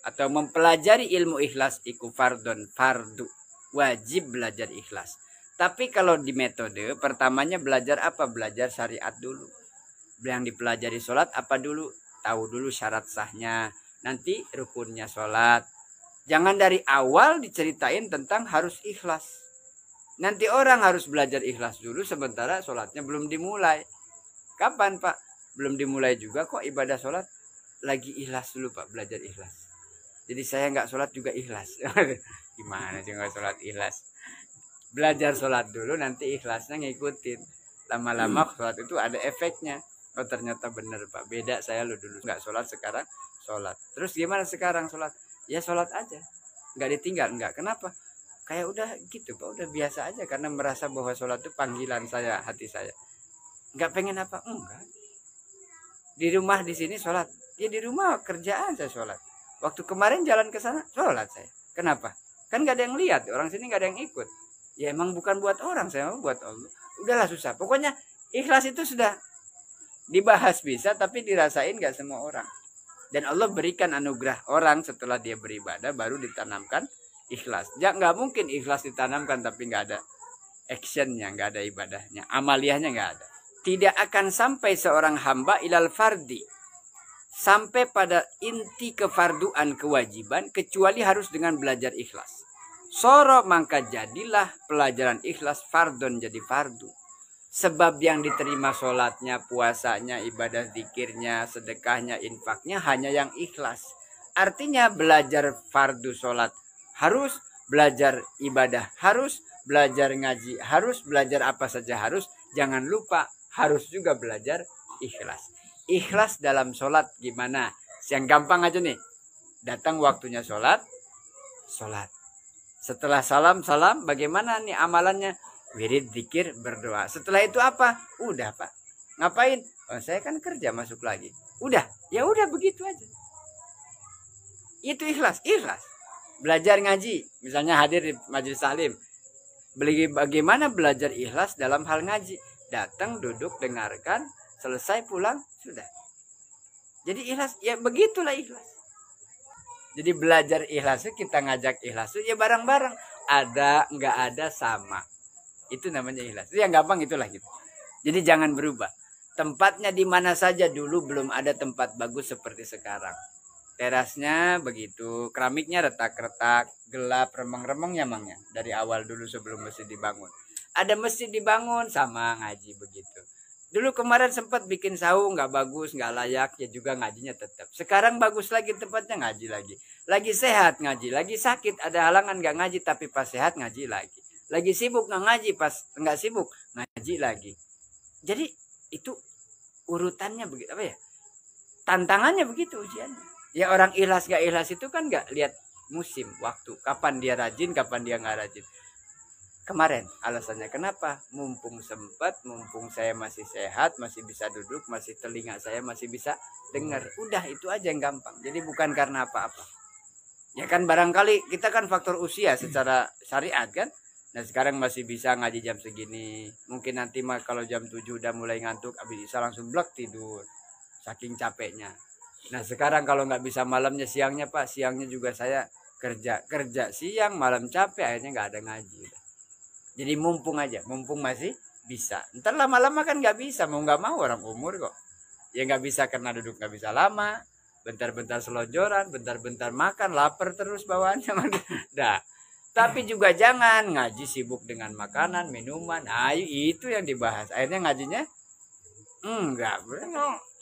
atau mempelajari ilmu ikhlas iku fardun fardu, wajib belajar ikhlas. Tapi kalau di metode pertamanya belajar apa? Belajar syariat dulu. Yang dipelajari sholat apa dulu? Tahu dulu syarat sahnya, nanti rukunnya sholat. Jangan dari awal diceritain tentang harus ikhlas. Nanti orang harus belajar ikhlas dulu sementara sholatnya belum dimulai. Kapan Pak? Belum dimulai juga kok ibadah sholat. Lagi ikhlas dulu Pak, belajar ikhlas. Jadi saya nggak sholat juga ikhlas. Gimana sih nggak sholat ikhlas? Belajar sholat dulu nanti ikhlasnya ngikutin. Lama-lama sholat itu ada efeknya. Oh ternyata bener Pak, beda saya lu dulu nggak sholat sekarang sholat. Terus gimana sekarang sholat? Ya sholat aja, nggak ditinggal, nggak. Kenapa? Kayak udah gitu Pak, udah biasa aja karena merasa bahwa sholat itu panggilan saya, hati saya. Nggak pengen apa? Enggak. Di rumah di sini sholat, ya di rumah kerjaan saya sholat. Waktu kemarin jalan ke sana sholat saya. Kenapa? Kan nggak ada yang lihat, orang sini nggak ada yang ikut. Ya emang bukan buat orang, saya buat Allah. Udahlah susah. Pokoknya ikhlas itu sudah dibahas bisa, tapi dirasain nggak semua orang. Dan Allah berikan anugerah orang setelah dia beribadah baru ditanamkan ikhlas. Ya nggak mungkin ikhlas ditanamkan tapi nggak ada actionnya, nggak ada ibadahnya, amaliyahnya nggak ada. Tidak akan sampai seorang hamba ilal fardi, sampai pada inti kefarduan kewajiban kecuali harus dengan belajar ikhlas. Soro maka jadilah pelajaran ikhlas fardon jadi fardu. Sebab yang diterima sholatnya, puasanya, ibadah zikirnya, sedekahnya, infaknya hanya yang ikhlas. Artinya belajar fardu sholat harus, belajar ibadah harus, belajar ngaji harus, belajar apa saja harus. Jangan lupa harus juga belajar ikhlas. Ikhlas dalam sholat gimana? Yang gampang aja nih. Datang waktunya sholat, sholat. Setelah salam, bagaimana nih amalannya? Wirid, zikir, berdoa. Setelah itu apa? Udah Pak. Ngapain? Oh, saya kan kerja masuk lagi. Udah, ya udah begitu aja. Itu ikhlas, ikhlas. Belajar ngaji, misalnya hadir di majelis taklim. Bagaimana belajar ikhlas dalam hal ngaji? Datang, duduk, dengarkan, selesai pulang, sudah. Jadi ikhlas, ya begitulah ikhlas. Jadi belajar ikhlas kita ngajak ikhlas ya bareng-bareng. Ada, nggak ada, sama. Itu namanya ikhlas. Itu yang gampang itulah gitu. Jadi jangan berubah. Tempatnya di mana saja dulu belum ada tempat bagus seperti sekarang. Terasnya begitu, keramiknya retak-retak, gelap, remeng-remeng nyamangnya. Dari awal dulu sebelum masjid dibangun. Ada masjid dibangun sama ngaji begitu. Dulu kemarin sempat bikin saung nggak bagus, nggak layak, ya juga ngajinya tetap. Sekarang bagus lagi tempatnya ngaji lagi. Lagi sehat ngaji, lagi sakit ada halangan nggak ngaji tapi pas sehat ngaji lagi. Lagi sibuk nggak ngaji, pas nggak sibuk ngaji lagi. Jadi itu urutannya begitu apa ya? Tantangannya begitu ujiannya. Ya orang ikhlas nggak ikhlas itu kan nggak lihat musim, waktu, kapan dia rajin, kapan dia nggak rajin. Kemarin alasannya kenapa? Mumpung sempat, mumpung saya masih sehat, masih bisa duduk, masih telinga saya masih bisa dengar. Udah itu aja yang gampang. Jadi bukan karena apa-apa. Ya kan barangkali kita kan faktor usia secara syariat kan. Nah sekarang masih bisa ngaji jam segini. Mungkin nanti mah kalau jam 7 udah mulai ngantuk, habis bisa langsung blok tidur. Saking capeknya. Nah sekarang kalau nggak bisa malamnya, siangnya Pak. Siangnya juga saya kerja siang, malam capek, akhirnya nggak ada ngaji. Jadi mumpung aja, mumpung masih bisa. Ntar lama-lama kan nggak bisa, mau nggak mau orang umur kok. Ya nggak bisa karena duduk nggak bisa lama. Bentar-bentar selonjoran, bentar-bentar makan, lapar terus bawaannya. Dah. Tapi juga jangan ngaji sibuk dengan makanan, minuman. Ayo itu yang dibahas. Akhirnya ngajinya enggak.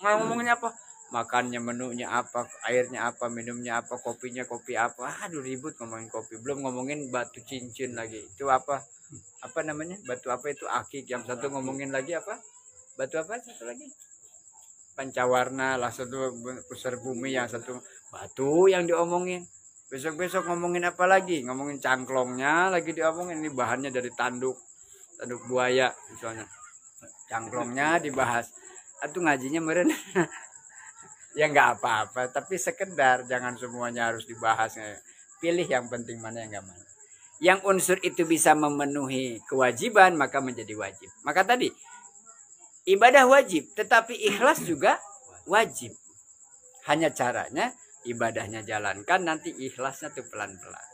Ngomongnya apa? Makannya, menunya apa, airnya apa, minumnya apa, kopinya kopi apa. Aduh ribut ngomongin kopi. Belum ngomongin batu cincin lagi. Itu apa? Apa namanya? Batu apa itu? Akik. Yang satu ngomongin lagi apa? Batu apa satu lagi? Pancawarna. Lah satu pusar bumi, yang satu batu yang diomongin. Besok-besok ngomongin apa lagi? Ngomongin cangklongnya lagi diomongin. Ini bahannya dari tanduk buaya misalnya. Cangklongnya dibahas. Atau ngajinya meren. Ya nggak apa-apa. Tapi sekedar jangan semuanya harus dibahas. Pilih yang penting mana yang nggak mana. Yang unsur itu bisa memenuhi kewajiban maka menjadi wajib. Maka tadi ibadah wajib. Tetapi ikhlas juga wajib. Hanya caranya ibadahnya jalankan, nanti ikhlasnya tuh pelan-pelan.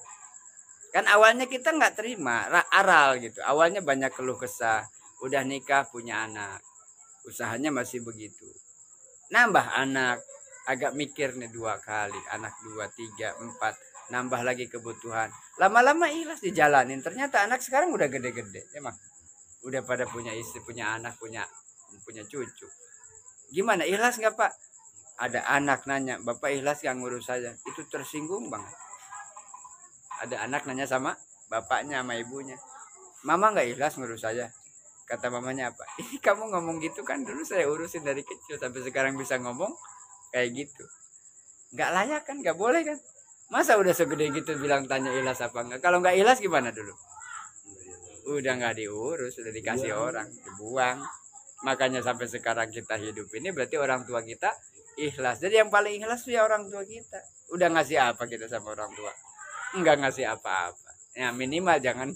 Kan awalnya kita nggak terima, aral gitu. Awalnya banyak keluh kesah, udah nikah punya anak, usahanya masih begitu. Nambah anak, agak mikir nih 2 kali, anak 2, 3, 4, nambah lagi kebutuhan. Lama-lama ikhlas dijalanin. Ternyata anak sekarang udah gede-gede, emang. Udah pada punya istri, punya anak, punya cucu. Gimana, ikhlas nggak Pak? Ada anak nanya, Bapak ikhlas gak ngurus saya? Itu tersinggung banget. Ada anak nanya sama bapaknya, sama ibunya, Mama nggak ikhlas ngurus saya? Kata mamanya apa? Ini kamu ngomong gitu kan dulu saya urusin dari kecil sampai sekarang bisa ngomong kayak gitu. Nggak layak kan, nggak boleh kan? Masa udah segede gitu bilang tanya ikhlas apa enggak? Kalau nggak ikhlas gimana dulu? Udah nggak diurus, udah dikasih orang, dibuang. Makanya sampai sekarang kita hidup ini berarti orang tua kita ikhlas. Jadi yang paling ikhlas tuh ya orang tua kita. Udah ngasih apa kita sama orang tua? Enggak ngasih apa-apa. Ya minimal jangan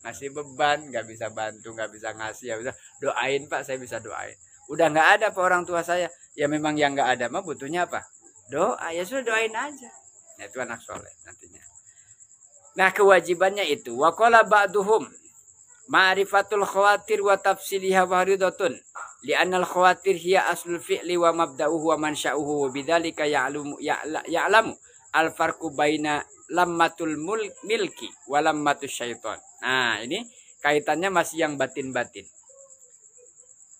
ngasih beban, nggak bisa bantu, nggak bisa ngasih, ya bisa doain Pak, saya bisa doain. Udah nggak ada Pak orang tua saya, ya memang yang nggak ada mah butuhnya apa? Doa, ya sudah doain aja. Nah itu anak soleh nantinya. Nah kewajibannya itu, waqala ba'duhum ma'rifatul khawatir wa tafsiliha waridatun li'annal khawatir hiya aslul fi'li wa mabda'uhu wa mansya'uhu wa bidzalika ya'lamu al-farqu baina lammatul milki wa lammatus syaiton. Nah ini kaitannya masih yang batin-batin.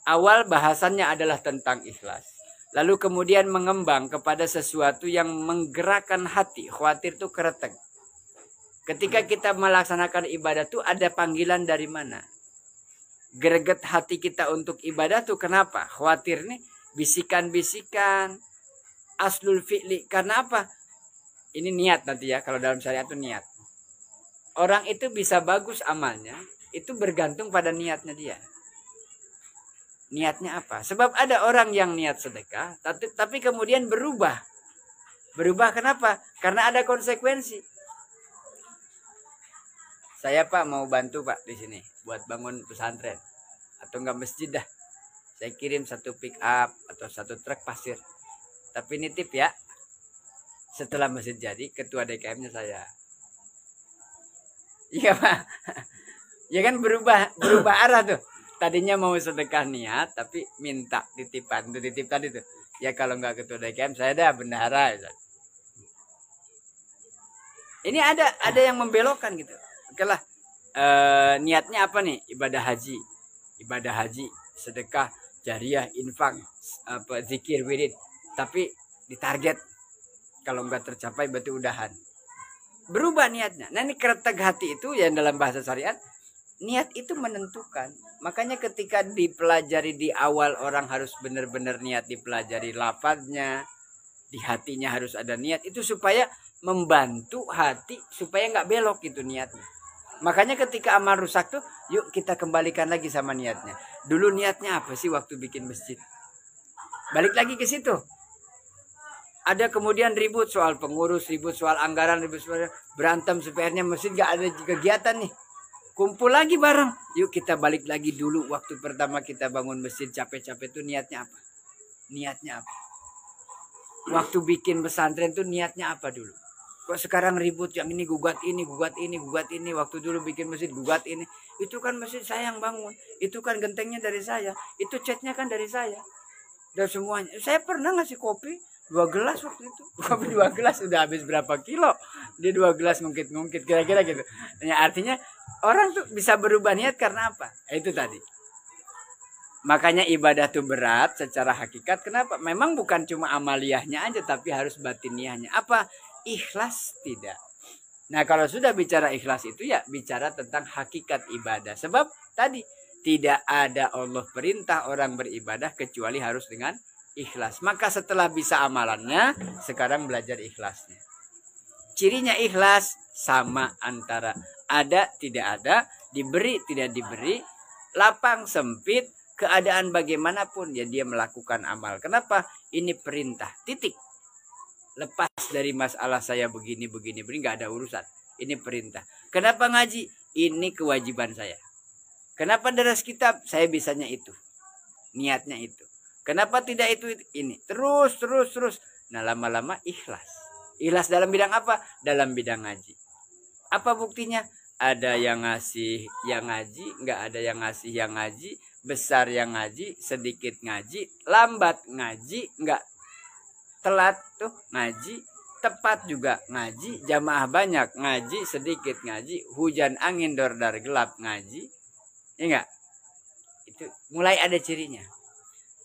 Awal bahasannya adalah tentang ikhlas. Lalu kemudian mengembang kepada sesuatu yang menggerakkan hati. Khawatir itu kereteng. Ketika kita melaksanakan ibadah itu ada panggilan dari mana? Greget hati kita untuk ibadah tuh kenapa? Khawatir nih bisikan-bisikan aslul fi'li. Karena apa? Ini niat nanti ya, kalau dalam syariat itu niat. Orang itu bisa bagus amalnya, itu bergantung pada niatnya dia. Niatnya apa? Sebab ada orang yang niat sedekah, tapi kemudian berubah. Berubah kenapa? Karena ada konsekuensi. Saya Pak mau bantu Pak di sini, buat bangun pesantren. Atau enggak masjid dah. Saya kirim 1 pick up atau 1 truk pasir. Tapi nitip ya. Setelah masjid jadi, ketua DKM-nya saya. Iya Pak. Ya kan berubah arah tuh. Tadinya mau sedekah niat, tapi minta titipan. Itu titip tadi tuh. Ya kalau nggak ketua DKM, saya dah bendahara. Ini ada yang membelokkan gitu. Oke lah. Niatnya apa nih? Ibadah haji, sedekah, jariah, infak, zikir, wirid. Tapi ditarget. Kalau nggak tercapai berarti udahan. Berubah niatnya. Nah ini kereteg hati itu yang dalam bahasa syariat. Niat itu menentukan. Makanya ketika dipelajari di awal orang harus benar-benar niat dipelajari lafadznya. Di hatinya harus ada niat. Itu supaya membantu hati. Supaya nggak belok gitu niatnya. Makanya ketika amal rusak tuh. Yuk kita kembalikan lagi sama niatnya. Dulu niatnya apa sih waktu bikin masjid? Balik lagi ke situ. Ada kemudian ribut soal pengurus, ribut soal anggaran, ribut soal berantem supaya masjid gak ada kegiatan nih. Kumpul lagi bareng. Yuk kita balik lagi dulu waktu pertama kita bangun masjid capek-capek itu niatnya apa? Niatnya apa? Waktu bikin pesantren itu niatnya apa dulu? Kok sekarang ribut yang ini gugat ini, gugat ini, gugat ini. Waktu dulu bikin masjid gugat ini. Itu kan masjid saya yang bangun. Itu kan gentengnya dari saya. Itu catnya kan dari saya. Dan semuanya. Saya pernah ngasih kopi 2 gelas waktu itu. Kopi 2 gelas udah habis berapa kilo. Dia 2 gelas ngungkit-ngungkit kira-kira gitu. Ya, artinya orang tuh bisa berubah niat karena apa? Itu tadi. Makanya ibadah tuh berat secara hakikat. Kenapa? Memang bukan cuma amaliyahnya aja tapi harus batiniahnya. Apa? Ikhlas tidak. Nah kalau sudah bicara ikhlas itu ya bicara tentang hakikat ibadah. Sebab tadi tidak ada Allah perintah orang beribadah kecuali harus dengan ikhlas. Maka setelah bisa amalannya, sekarang belajar ikhlasnya. Cirinya ikhlas sama antara ada, tidak ada, diberi, tidak diberi, lapang, sempit, keadaan bagaimanapun ya dia melakukan amal. Kenapa? Ini perintah, titik. Lepas dari masalah saya begini, nggak ada urusan. Ini perintah. Kenapa ngaji? Ini kewajiban saya. Kenapa deras kitab? Saya bisanya itu. Niatnya itu. Kenapa tidak itu ini? Terus. Nah lama-lama ikhlas. Ikhlas dalam bidang apa? Dalam bidang ngaji. Apa buktinya? Ada yang ngasih yang ngaji, nggak ada yang ngasih yang ngaji, besar yang ngaji, sedikit ngaji, lambat ngaji, nggak telat tuh ngaji, tepat juga ngaji, jamaah banyak ngaji, sedikit ngaji, hujan angin dor-dar gelap ngaji, ya enggak? Itu mulai ada cirinya.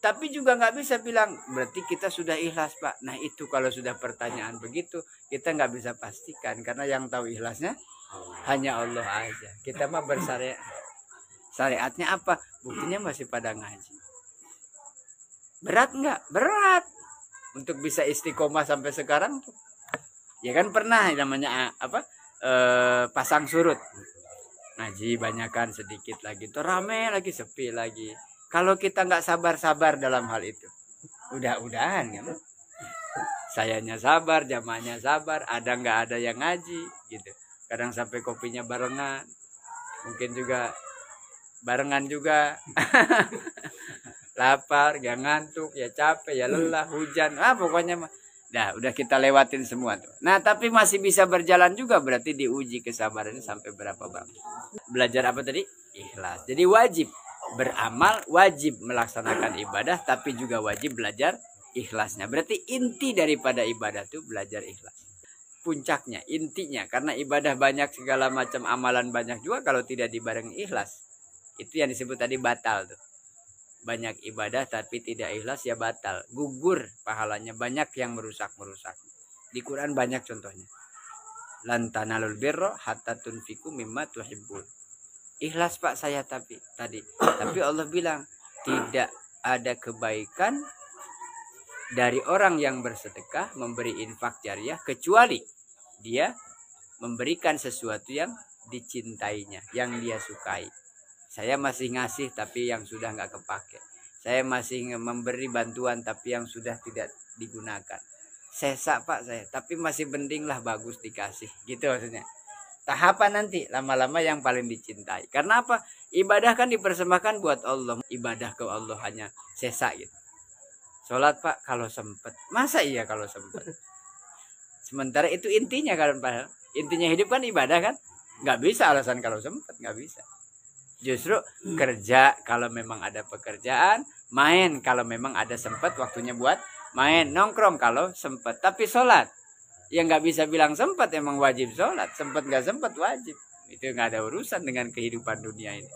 Tapi juga nggak bisa bilang berarti kita sudah ikhlas, Pak. Nah itu kalau sudah pertanyaan begitu kita nggak bisa pastikan karena yang tahu ikhlasnya hanya Allah aja. Kita mah bersyariat. Syariatnya apa? Buktinya masih pada ngaji. Berat nggak? Berat. Untuk bisa istiqomah sampai sekarang tuh. Ya kan pernah namanya apa? Pasang surut. Ngaji banyakan sedikit lagi. Tuh rame lagi, sepi lagi. Kalau kita nggak sabar-sabar dalam hal itu, udah-udahan kan? Sayanya sabar, jamaahnya sabar, ada nggak ada yang ngaji, gitu. Kadang sampai kopinya barengan, mungkin juga barengan juga, lapar, ya ngantuk, ya capek, ya lelah, hujan, pokoknya mah. Nah, udah kita lewatin semua tuh. Nah, tapi masih bisa berjalan juga berarti diuji kesabarannya sampai berapa bang? Belajar apa tadi? Ikhlas. Jadi wajib beramal, wajib melaksanakan ibadah, tapi juga wajib belajar ikhlasnya. Berarti inti daripada ibadah itu belajar ikhlas. Puncaknya, intinya, karena ibadah banyak, segala macam amalan banyak juga, kalau tidak dibarengi ikhlas, itu yang disebut tadi batal tuh. Banyak ibadah tapi tidak ikhlas ya batal, gugur pahalanya, banyak yang merusak. Di Quran banyak contohnya. Lan tanalul birra hatta tunfiqu mimma tuhibbun. Ikhlas Pak saya tapi Allah bilang tidak ada kebaikan dari orang yang bersedekah memberi infak jariah kecuali dia memberikan sesuatu yang dicintainya, yang dia sukai. Saya masih ngasih tapi yang sudah nggak kepake. Saya masih memberi bantuan tapi yang sudah tidak digunakan. Sesak Pak saya, tapi masih mending lah bagus dikasih. Gitu maksudnya. Tahapan nanti lama-lama yang paling dicintai. Karena apa? Ibadah kan dipersembahkan buat Allah. Ibadah ke Allah hanya sesak gitu. Sholat Pak kalau sempet. Masa iya kalau sempet? Sementara itu intinya kan Pak. Intinya hidup kan ibadah kan? Nggak bisa alasan kalau sempet, nggak bisa. Justru kerja kalau memang ada pekerjaan, main kalau memang ada sempat waktunya buat main, nongkrong kalau sempat. Tapi sholat ya nggak bisa bilang sempat, emang wajib sholat. Sempat nggak sempat wajib. Itu nggak ada urusan dengan kehidupan dunia ini.